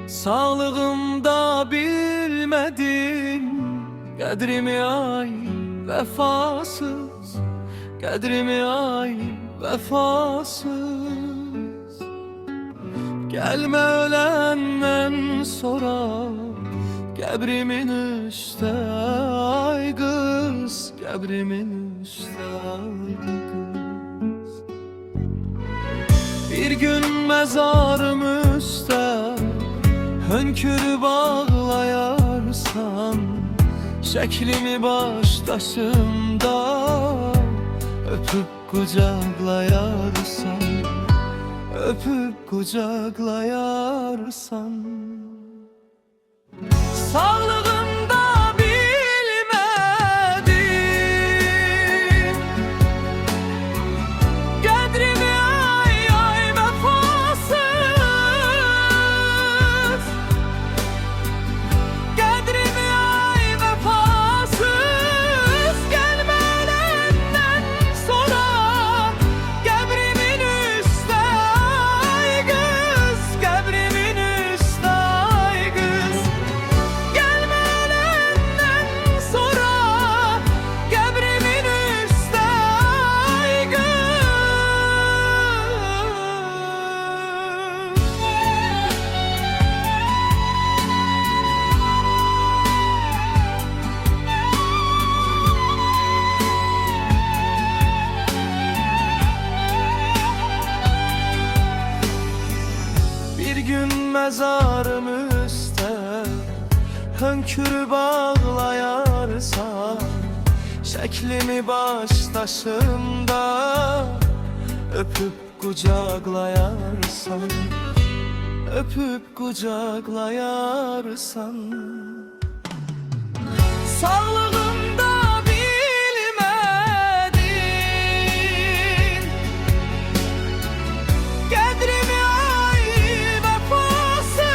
Sağlığımda bilmedin Qədrimi ay vefasız, qədrimi ay vefasız. Gelme ölenden sonra Qəbrimin üstə ay kız, qəbrimin üstə ay kız. Bir gün mezarım üstə hönkürüp ağlayarsan, şeklimi baştaşımda öpüp kucaklayarsan, öpüp kucaklayarsan. Sağlığımda bilmedin Qədrimi ay ay vefasız, qədrimi ay vefasız. Gelme ölenden sonra Qəbrimin üstə ay kız, qəbrimin üstə ay kız. Gelme ölenden sonra Qəbrimin üstə ay kız. Bir gün mezarım üstə hönkürüp ağlayarsan, şeklimi baştaşımda öpüp kucaklayarsan, öpüp kucaklayarsan. Sağlığımda bilmedin Qədrimi ay vefasız,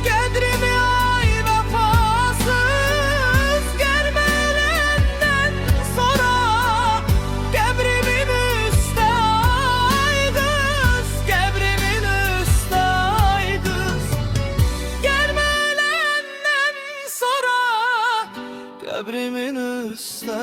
qədrimi ay vefasız. Gelme ölenden sonra Qəbrimin üstə ay kız, qəbrimin üstə ay kız. Gelme ölenden sonra Qəbrimin üstə